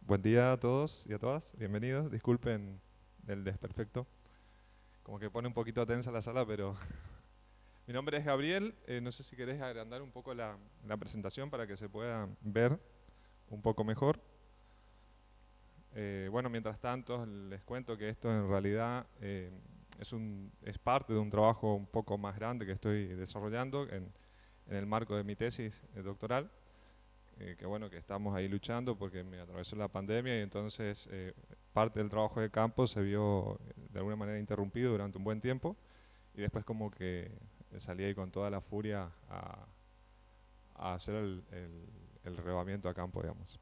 Buen día a todos y a todas, bienvenidos. Disculpen el desperfecto, como que pone un poquito tensa la sala, pero mi nombre es Gabriel. No sé si querés agrandar un poco la presentación para que se pueda ver un poco mejor. Bueno, mientras tanto les cuento que esto en realidad es parte de un trabajo un poco más grande que estoy desarrollando en el marco de mi tesis doctoral. Que bueno, que estamos ahí luchando porque me atravesó la pandemia y entonces parte del trabajo de campo se vio de alguna manera interrumpido durante un buen tiempo y después como que salí ahí con toda la furia a hacer el relevamiento a campo, digamos.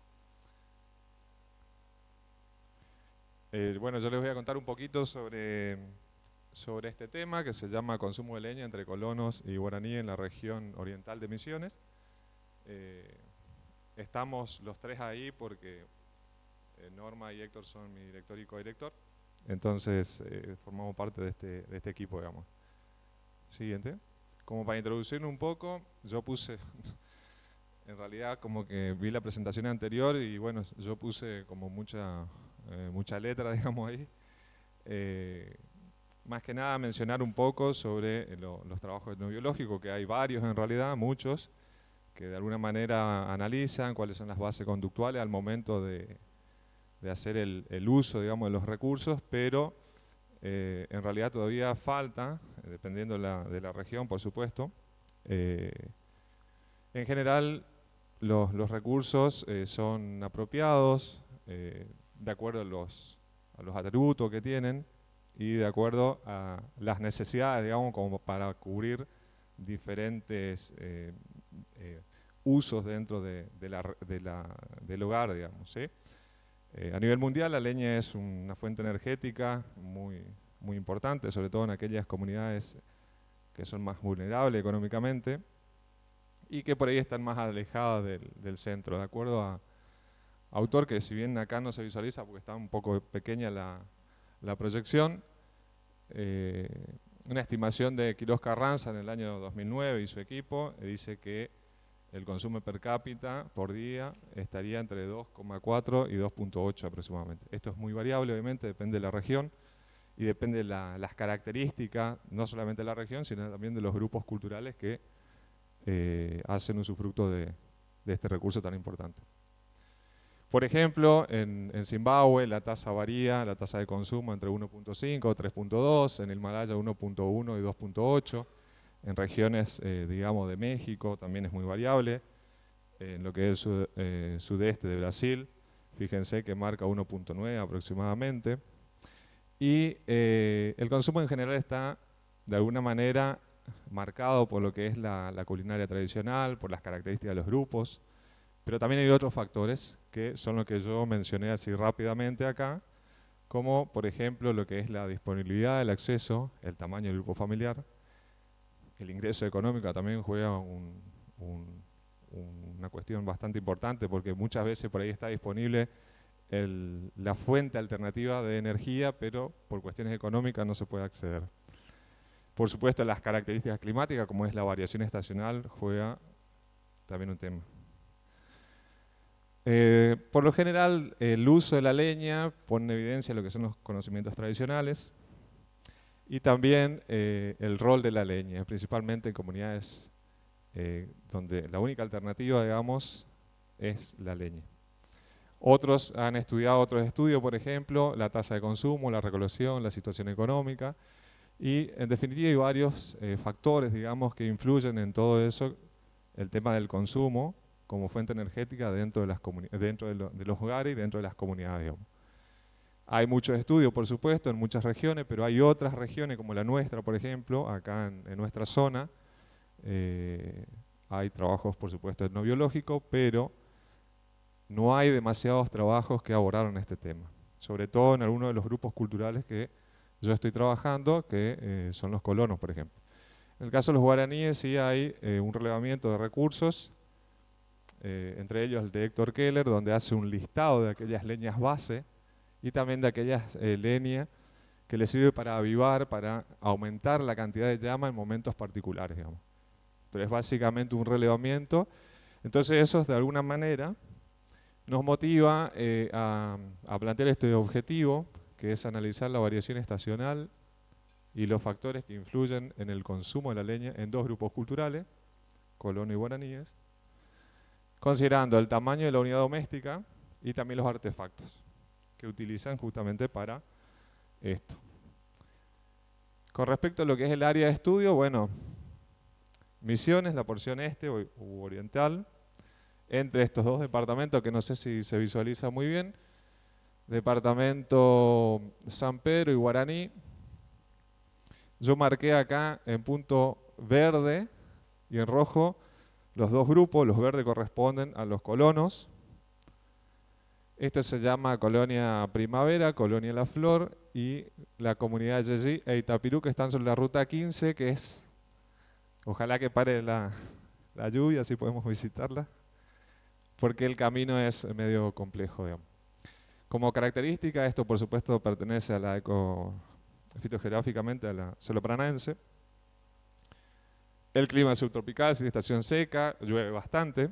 Bueno, yo les voy a contar un poquito sobre este tema que se llama consumo de leña entre colonos y guaraní en la región oriental de Misiones. Eh, Estamos los tres ahí porque Norma y Héctor son mi director y codirector. Entonces formamos parte de este equipo, digamos. Siguiente. Como para introducirme un poco, yo puse, en realidad como que vi la presentación anterior y bueno, yo puse como mucha letra, digamos ahí. Eh, Más que nada mencionar un poco sobre los trabajos etnobiológicos, que hay varios en realidad, muchos, que de alguna manera analizan cuáles son las bases conductuales al momento de hacer el uso, digamos, de los recursos, pero en realidad todavía falta, dependiendo de la región, por supuesto. Eh, en general, los recursos son apropiados de acuerdo a los atributos que tienen y de acuerdo a las necesidades, digamos, como para cubrir diferentes eh, usos dentro del hogar, digamos, ¿sí? A nivel mundial, la leña es una fuente energética muy importante, sobre todo en aquellas comunidades que son más vulnerables económicamente y que por ahí están más alejadas del centro. De acuerdo a autor, que si bien acá no se visualiza porque está un poco pequeña la proyección, eh, una estimación de Quirós Carranza en el año 2009 y su equipo dice que el consumo per cápita por día estaría entre 2,4 y 2,8 aproximadamente. Esto es muy variable, obviamente, depende de la región y depende de las características, no solamente de la región, sino también de los grupos culturales que hacen usufructo de este recurso tan importante. Por ejemplo, en Zimbabue la tasa varía, la tasa de consumo entre 1,5 y 3,2, en el Himalaya 1,1 y 2,8, en regiones, digamos, de México también es muy variable, en lo que es el sudeste de Brasil, fíjense que marca 1,9 aproximadamente, y el consumo en general está de alguna manera marcado por lo que es la culinaria tradicional, por las características de los grupos, pero también hay otros factores que son los que yo mencioné así rápidamente acá, como por ejemplo lo que es la disponibilidad, el acceso, el tamaño del grupo familiar, el ingreso económico también juega una cuestión bastante importante porque muchas veces por ahí está disponible la fuente alternativa de energía, pero por cuestiones económicas no se puede acceder. Por supuesto, las características climáticas, como es la variación estacional, juega también un tema. Por lo general, el uso de la leña pone en evidencia lo que son los conocimientos tradicionales y también el rol de la leña, principalmente en comunidades donde la única alternativa, digamos, es la leña. Otros han estudiado otros estudios, por ejemplo, la tasa de consumo, la recolección, la situación económica y en definitiva hay varios factores, digamos, que influyen en todo eso, el tema del consumo como fuente energética dentro de los hogares y dentro de las comunidades, digamos. Hay muchos estudios, por supuesto, en muchas regiones, pero hay otras regiones como la nuestra, por ejemplo, acá en nuestra zona, hay trabajos, por supuesto, etnobiológicos, pero no hay demasiados trabajos que abordaron este tema, sobre todo en algunos de los grupos culturales que yo estoy trabajando, que son los colonos, por ejemplo. En el caso de los guaraníes sí hay un relevamiento de recursos, entre ellos el de Héctor Keller, donde hace un listado de aquellas leñas base y también de aquellas leñas que le sirve para avivar, para aumentar la cantidad de llama en momentos particulares, digamos. Pero es básicamente un relevamiento. Entonces esos de alguna manera nos motiva a plantear este objetivo, que es analizar la variación estacional y los factores que influyen en el consumo de la leña en dos grupos culturales, colonos y guaraníes, considerando el tamaño de la unidad doméstica y también los artefactos que utilizan justamente para esto. Con respecto a lo que es el área de estudio, bueno, Misiones, la porción este u oriental, entre estos dos departamentos que no sé si se visualiza muy bien, departamento San Pedro y Guaraní. Yo marqué acá en punto verde y en rojo los dos grupos. Los verdes corresponden a los colonos. Esto se llama Colonia Primavera, Colonia La Flor y la comunidad de Yeyí e Itapirú, que están sobre la ruta 15, que es, ojalá que pare la lluvia, así podemos visitarla, porque el camino es medio complejo, digamos. Como característica, esto por supuesto pertenece a la fitogeográficamente a la selva paranaense. El clima es subtropical, sin estación seca, llueve bastante.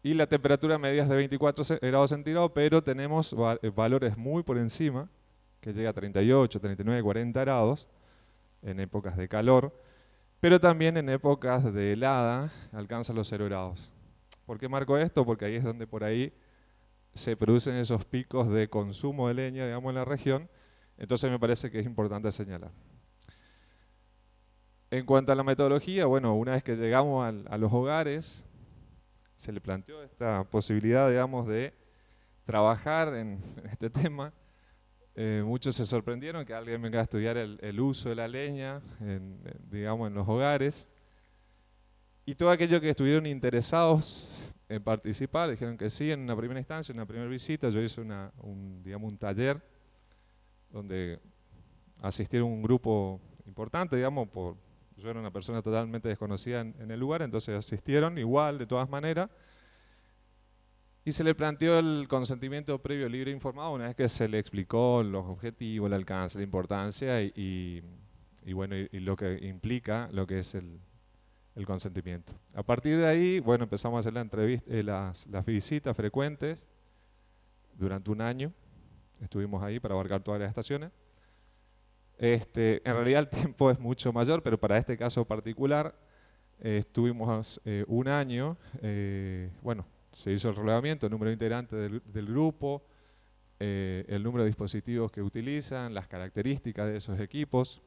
Y la temperatura media es de 24 grados centígrados, pero tenemos valores muy por encima, que llega a 38, 39, 40 grados en épocas de calor, pero también en épocas de helada alcanza los 0 grados. ¿Por qué marco esto? Porque ahí es donde por ahí se producen esos picos de consumo de leña, digamos, en la región. Entonces me parece que es importante señalar. En cuanto a la metodología, bueno, una vez que llegamos a los hogares, se le planteó esta posibilidad, digamos, de trabajar en este tema. Muchos se sorprendieron que alguien venga a estudiar el uso de la leña, digamos, en los hogares. Y todos aquellos que estuvieron interesados en participar, dijeron que sí en una primera instancia, en una primera visita. Yo hice un taller donde asistieron un grupo importante, digamos, yo era una persona totalmente desconocida en el lugar, entonces asistieron igual, de todas maneras, y se le planteó el consentimiento previo libre e informado una vez que se le explicó los objetivos, el alcance, la importancia y bueno, y lo que implica lo que es el consentimiento. A partir de ahí, bueno, empezamos a hacer las visitas frecuentes durante un año. Estuvimos ahí para abarcar todas las estaciones. En realidad el tiempo es mucho mayor, pero para este caso particular estuvimos un año. Bueno, se hizo el relevamiento, el número de integrantes del grupo, el número de dispositivos que utilizan, las características de esos equipos.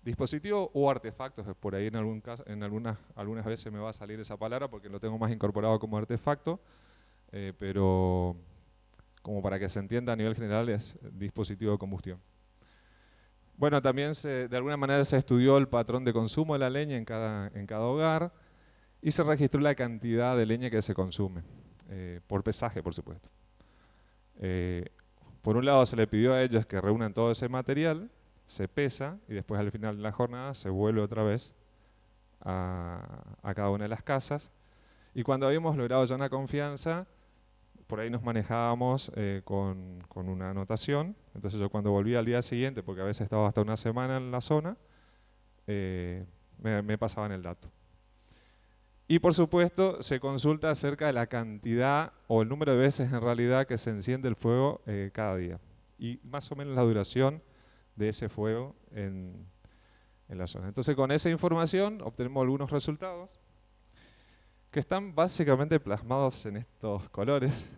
Dispositivos o artefactos, por ahí algunas veces me va a salir esa palabra porque lo tengo más incorporado como artefacto, pero como para que se entienda a nivel general es dispositivo de combustión. Bueno, también de alguna manera se estudió el patrón de consumo de la leña en cada hogar y se registró la cantidad de leña que se consume, por pesaje, por supuesto. Por un lado se le pidió a ellos que reúnan todo ese material, se pesa y después al final de la jornada se vuelve otra vez a cada una de las casas. Y cuando habíamos logrado ya una confianza, por ahí nos manejábamos con una anotación. Entonces yo cuando volví al día siguiente, porque a veces estaba hasta una semana en la zona, me pasaban el dato. Y por supuesto se consulta acerca de la cantidad o el número de veces en realidad que se enciende el fuego cada día. Y más o menos la duración de ese fuego en la zona. Entonces con esa información obtenemos algunos resultados que están básicamente plasmados en estos colores.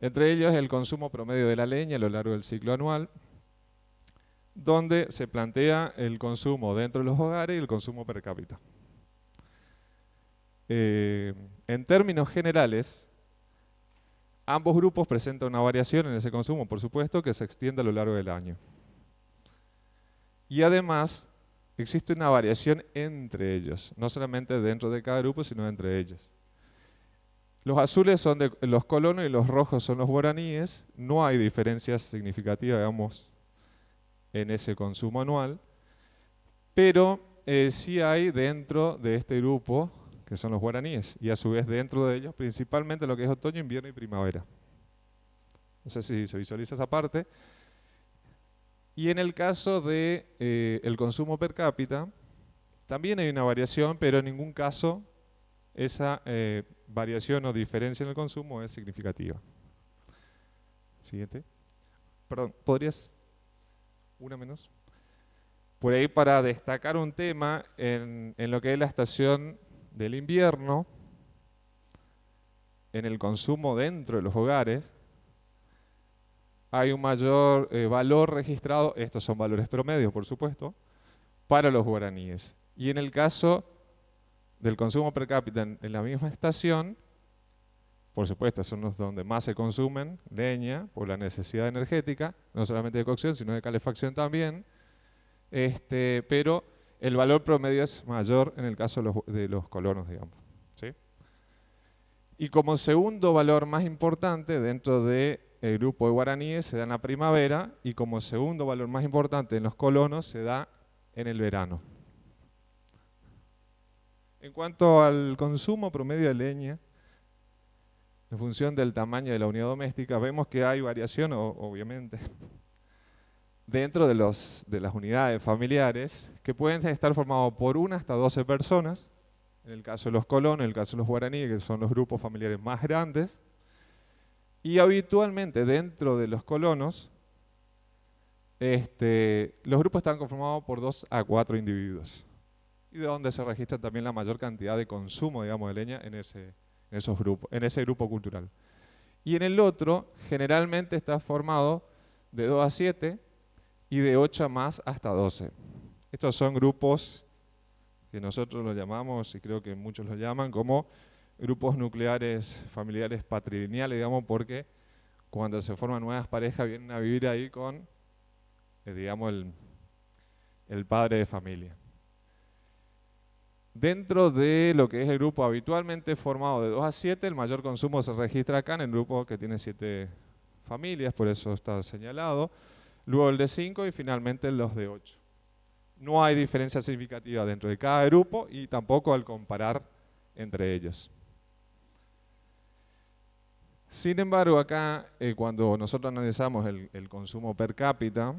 Entre ellos el consumo promedio de la leña a lo largo del ciclo anual, donde se plantea el consumo dentro de los hogares y el consumo per cápita. En términos generales, ambos grupos presentan una variación en ese consumo, por supuesto, que se extiende a lo largo del año. Y además, existe una variación entre ellos, no solamente dentro de cada grupo, sino entre ellos. Los azules son de los colonos y los rojos son los guaraníes. No hay diferencias significativas, digamos, en ese consumo anual, pero sí hay dentro de este grupo, que son los guaraníes, y a su vez dentro de ellos principalmente lo que es otoño, invierno y primavera. No sé si se visualiza esa parte. Y en el caso de el consumo per cápita, también hay una variación, pero en ningún caso esa variación o diferencia en el consumo es significativa. Siguiente. Perdón, ¿podrías? Una menos. Por ahí, para destacar un tema en lo que es la estación del invierno, en el consumo dentro de los hogares, hay un mayor valor registrado, estos son valores promedios por supuesto, para los guaraníes. Y en el caso del consumo per cápita en la misma estación, por supuesto son los donde más se consumen leña por la necesidad energética, no solamente de cocción sino de calefacción también, pero el valor promedio es mayor en el caso de los colonos, digamos. ¿Sí? Y como segundo valor más importante dentro del grupo de guaraníes se da en la primavera, y como segundo valor más importante en los colonos se da en el verano. En cuanto al consumo promedio de leña, en función del tamaño de la unidad doméstica, vemos que hay variación, obviamente, dentro de las unidades familiares, que pueden estar formados por 1 hasta 12 personas, en el caso de los colonos, en el caso de los guaraníes, que son los grupos familiares más grandes, y habitualmente dentro de los colonos, los grupos están conformados por 2 a 4 individuos, y de donde se registra también la mayor cantidad de consumo, digamos, de leña en esos grupos, en ese grupo cultural. Y en el otro, generalmente está formado de 2 a 7 y de 8 a más hasta 12. Estos son grupos que nosotros los llamamos, y creo que muchos los llaman, como grupos nucleares familiares patrilineales, digamos, porque cuando se forman nuevas parejas vienen a vivir ahí con, digamos, el padre de familia. Dentro de lo que es el grupo habitualmente formado de 2 a 7, el mayor consumo se registra acá en el grupo que tiene 7 familias, por eso está señalado. Luego el de 5 y finalmente los de 8. No hay diferencia significativa dentro de cada grupo y tampoco al comparar entre ellos. Sin embargo, acá cuando nosotros analizamos el consumo per cápita,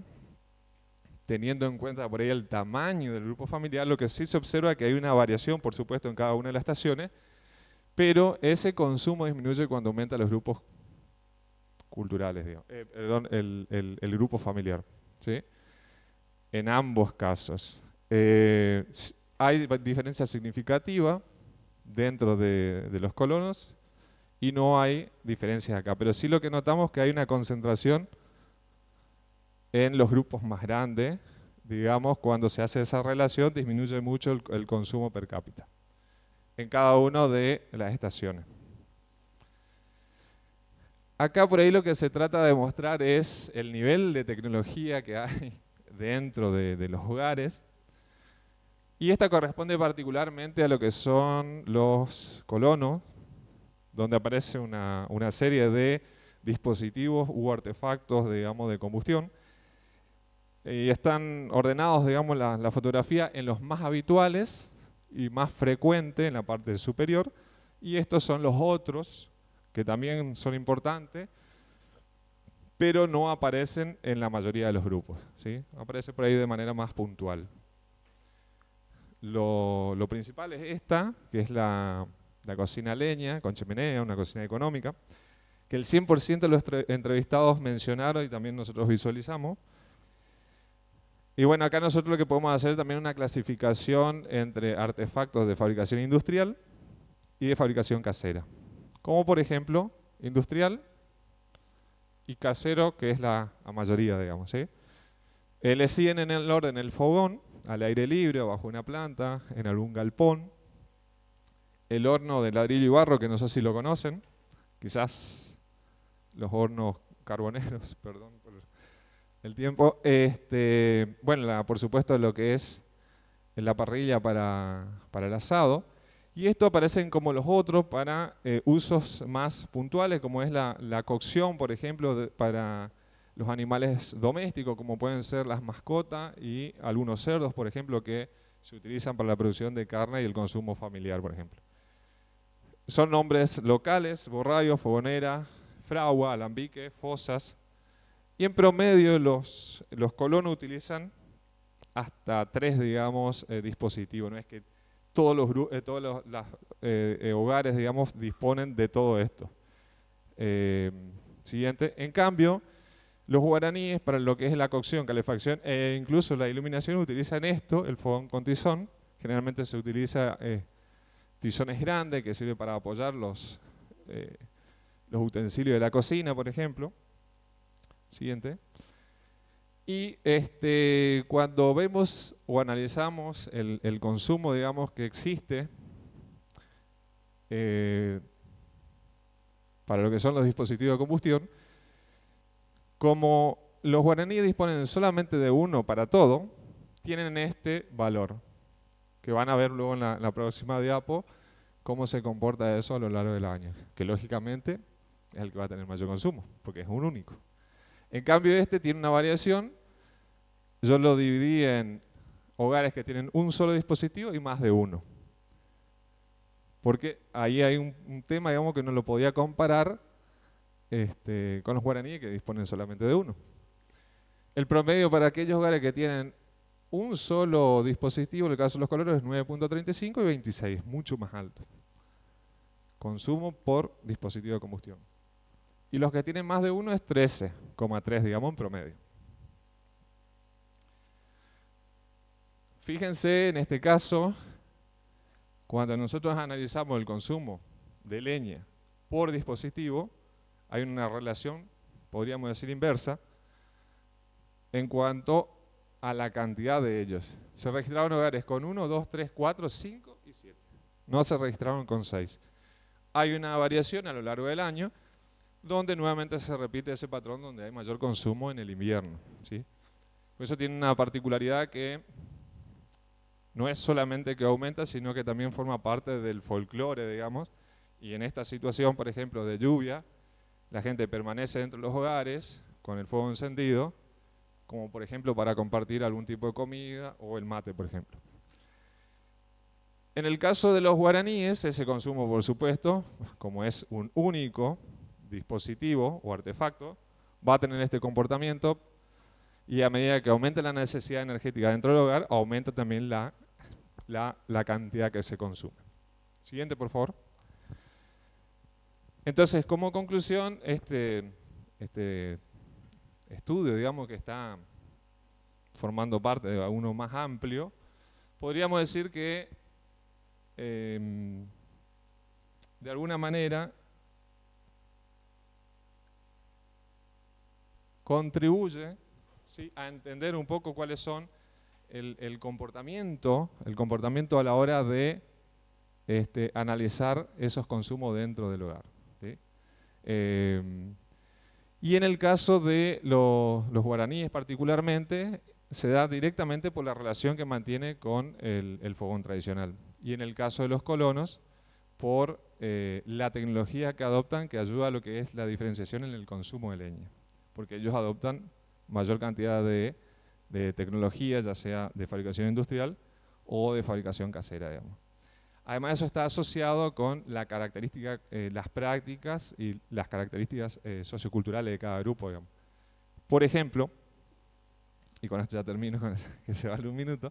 teniendo en cuenta por ahí el tamaño del grupo familiar, lo que sí se observa es que hay una variación, por supuesto, en cada una de las estaciones, pero ese consumo disminuye cuando aumentan los grupos culturales, digamos, perdón, el grupo familiar, ¿sí? En ambos casos. Hay diferencia significativa dentro de los colonos y no hay diferencias acá, pero sí lo que notamos es que hay una concentración en los grupos más grandes, digamos, cuando se hace esa relación disminuye mucho el consumo per cápita en cada una de las estaciones. Acá por ahí lo que se trata de mostrar es el nivel de tecnología que hay dentro de los hogares, y esta corresponde particularmente a lo que son los colonos, donde aparece una serie de dispositivos u artefactos, digamos, de combustión, y están ordenados, digamos, la fotografía en los más habituales y más frecuentes en la parte superior, y estos son los otros, que también son importantes, pero no aparecen en la mayoría de los grupos, ¿sí? Aparece por ahí de manera más puntual. Lo principal es esta, que es la cocina a leña, con chimenea, una cocina económica, que el 100% de los entrevistados mencionaron y también nosotros visualizamos. Y bueno, acá nosotros lo que podemos hacer también es una clasificación entre artefactos de fabricación industrial y de fabricación casera. Como por ejemplo, industrial y casero, que es la mayoría, digamos, ¿sí? Le siguen en el orden el fogón, al aire libre o bajo una planta, en algún galpón. El horno de ladrillo y barro, que no sé si lo conocen, quizás los hornos carboneros, perdón por el tiempo. Bueno, por supuesto lo que es la parrilla para el asado. Y esto aparecen como los otros para usos más puntuales, como es la cocción, por ejemplo, para los animales domésticos, como pueden ser las mascotas y algunos cerdos, por ejemplo, que se utilizan para la producción de carne y el consumo familiar, por ejemplo. Son nombres locales: borrallo, fogonera, fragua, alambique, fosas. Y en promedio los colonos utilizan hasta 3, digamos, dispositivos. No es que todos los hogares, digamos, disponen de todo esto. Siguiente. En cambio, los guaraníes, para lo que es la cocción, calefacción e incluso la iluminación, utilizan esto, el fogón con tizón. Generalmente se utiliza tizones grandes que sirven para apoyar los utensilios de la cocina, por ejemplo. Siguiente. Y cuando vemos o analizamos el consumo, digamos, que existe para lo que son los dispositivos de combustión, como los guaraníes disponen solamente de uno para todo, tienen este valor, que van a ver luego en la próxima diapo cómo se comporta eso a lo largo del año, que lógicamente es el que va a tener mayor consumo, porque es un único. En cambio tiene una variación. Yo lo dividí en hogares que tienen un solo dispositivo y más de uno. Porque ahí hay un tema, digamos, que no lo podía comparar con los guaraníes que disponen solamente de uno. El promedio para aquellos hogares que tienen un solo dispositivo, en el caso de los colores, es 9.35 y 26, mucho más alto. Consumo por dispositivo de combustión. Y los que tienen más de uno es 13,3, digamos, en promedio. Fíjense en este caso, cuando nosotros analizamos el consumo de leña por dispositivo, hay una relación, podríamos decir inversa, en cuanto a la cantidad de ellos. Se registraron hogares con 1, 2, 3, 4, 5 y 7. No se registraron con 6. Hay una variación a lo largo del año, donde nuevamente se repite ese patrón donde hay mayor consumo en el invierno, ¿sí? Eso tiene una particularidad que no es solamente que aumenta, sino que también forma parte del folclore, digamos, y en esta situación, por ejemplo, de lluvia, la gente permanece dentro de los hogares con el fuego encendido, como por ejemplo para compartir algún tipo de comida o el mate, por ejemplo. En el caso de los guaraníes, ese consumo, por supuesto, como es un único dispositivo o artefacto, va a tener este comportamiento, y a medida que aumenta la necesidad energética dentro del hogar, aumenta también la cantidad que se consume. Siguiente, por favor. Entonces, como conclusión, este estudio, digamos, que está formando parte de uno más amplio, podríamos decir que de alguna manera contribuye, ¿sí?, a entender un poco cuáles son el comportamiento a la hora de analizar esos consumos dentro del hogar, ¿sí? Y en el caso de los guaraníes particularmente, se da directamente por la relación que mantiene con el fogón tradicional. Y en el caso de los colonos, por la tecnología que adoptan, que ayuda a lo que es la diferenciación en el consumo de leña. Porque ellos adoptan mayor cantidad de tecnología, ya sea de fabricación industrial o de fabricación casera, digamos. Además, eso está asociado con la característica, las prácticas y las características socioculturales de cada grupo, digamos. Por ejemplo, y con esto ya termino, que se vale un minuto,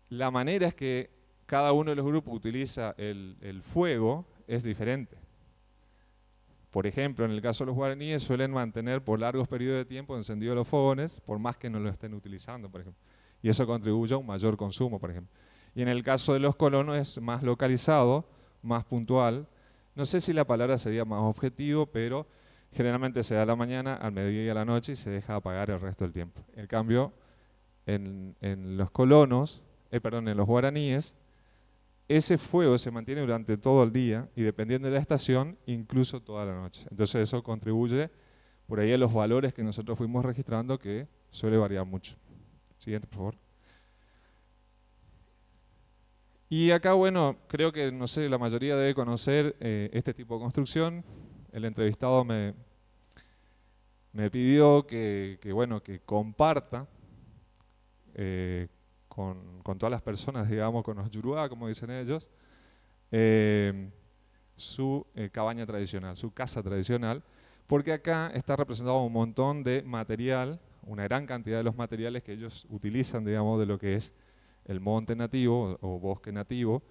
la manera es que cada uno de los grupos utiliza el fuego es diferente. Por ejemplo, en el caso de los guaraníes suelen mantener por largos periodos de tiempo encendidos los fogones, por más que no lo estén utilizando, por ejemplo. Y eso contribuye a un mayor consumo, por ejemplo. Y en el caso de los colonos es más localizado, más puntual. No sé si la palabra sería más objetivo, pero generalmente se da a la mañana, al mediodía y a la noche y se deja apagar el resto del tiempo. En cambio, en los colonos, en los guaraníes, ese fuego se mantiene durante todo el día y dependiendo de la estación, incluso toda la noche. Entonces eso contribuye por ahí a los valores que nosotros fuimos registrando, que suele variar mucho. Siguiente, por favor. Y acá, bueno, creo que, no sé, la mayoría debe conocer este tipo de construcción. El entrevistado me pidió que comparta con todas las personas, digamos, con los yuruá, como dicen ellos, su cabaña tradicional, su casa tradicional, porque acá está representado un montón de material, una gran cantidad de los materiales que ellos utilizan, digamos, de lo que es el monte nativo o bosque nativo,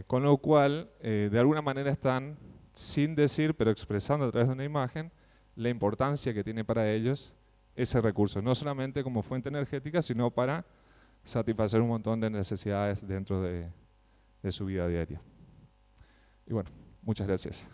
con lo cual de alguna manera están, sin decir, pero expresando a través de una imagen, la importancia que tiene para ellos ese recurso, no solamente como fuente energética, sino para satisfacer un montón de necesidades dentro de su vida diaria. Y bueno, muchas gracias.